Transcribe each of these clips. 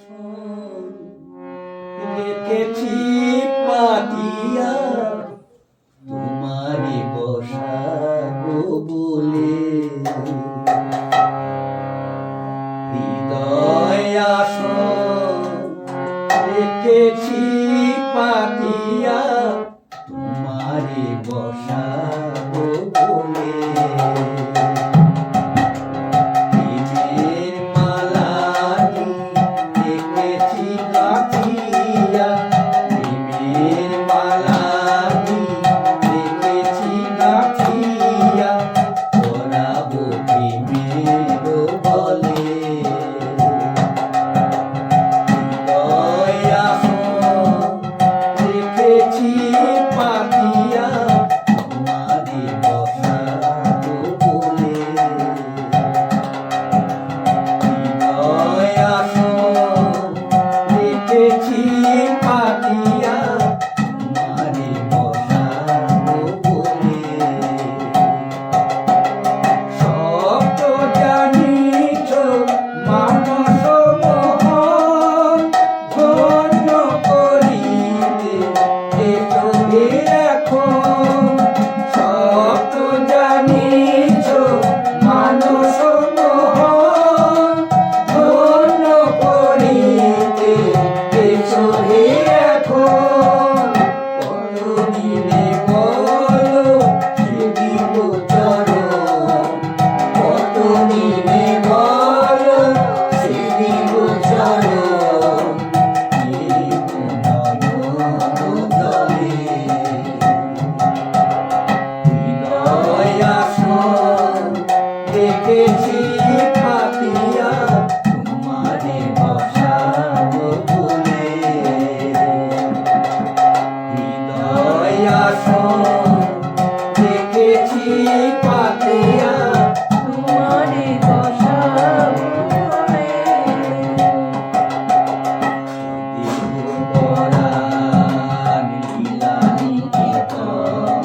আসন রেখেছি পাতিয়া তোমারে বসাবো বলে, হৃদয় আসন রেখেছি পাতিয়া তোমারে বসাবো বলে, রেখেছি পাতিয়া তোমারে বসাবো বলে, হৃদয় আসন রেখেছি পাতিয়া তোমারে বসাবো বলে, দেহ পরাণ লীলানি কেতন,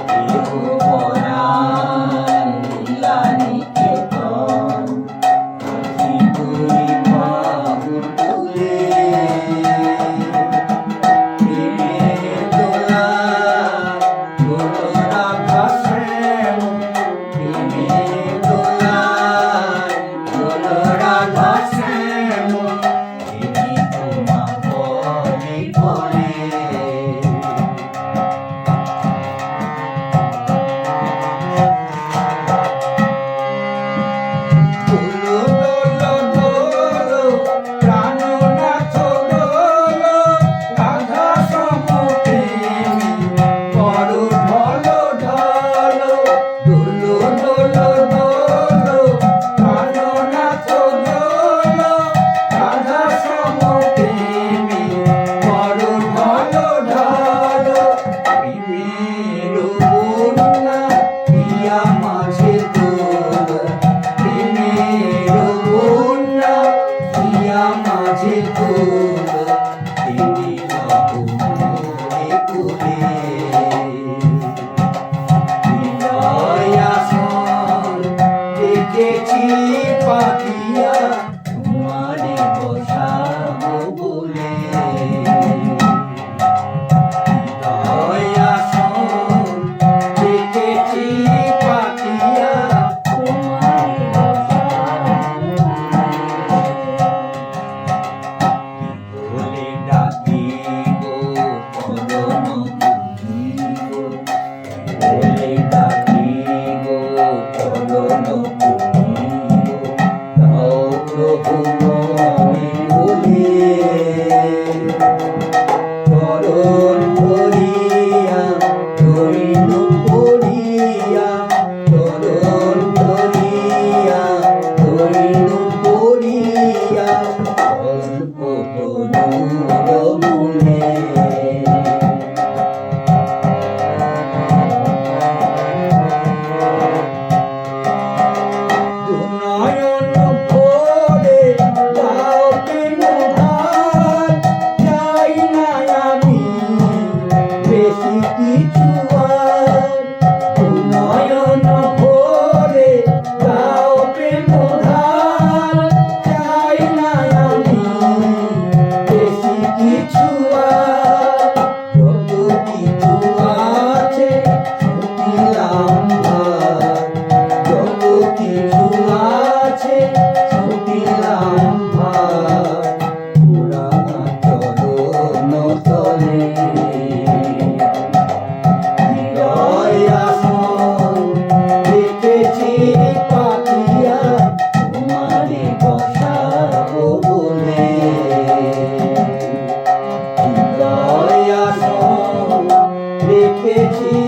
দেহ পরাণ লীলানি কেতন, আজি তুই বাহুর তুলে, প্রেমের দোলায় দোলো রাধা শ্যাম, প্রেমের দোলায় দোলো রাধা শ্যাম, এটি তোমা বলে বলে। রেখেছি পাতিয়া তোমারে বসাবো বলে, হৃদয় আসন রেখেছি পাতিয়া তোমারে বসাবো বলে, ডাকিব পদন পুজিব, বলে ডাকিব পদন পুজিব, দাও প্রভু মনে বলে, চরণ ধরিয়া ধরিল পড়িয়া, চরণ ধরিয়া ধরিল পড়িয়া, অল্প তনুর মূলে, নয়ন ভরে দাও প্রেম ধার, চাই না আমি বেশি কিছু আর, নয়ন ভরে দাও প্রেম ধার, চাই না আমি গেছি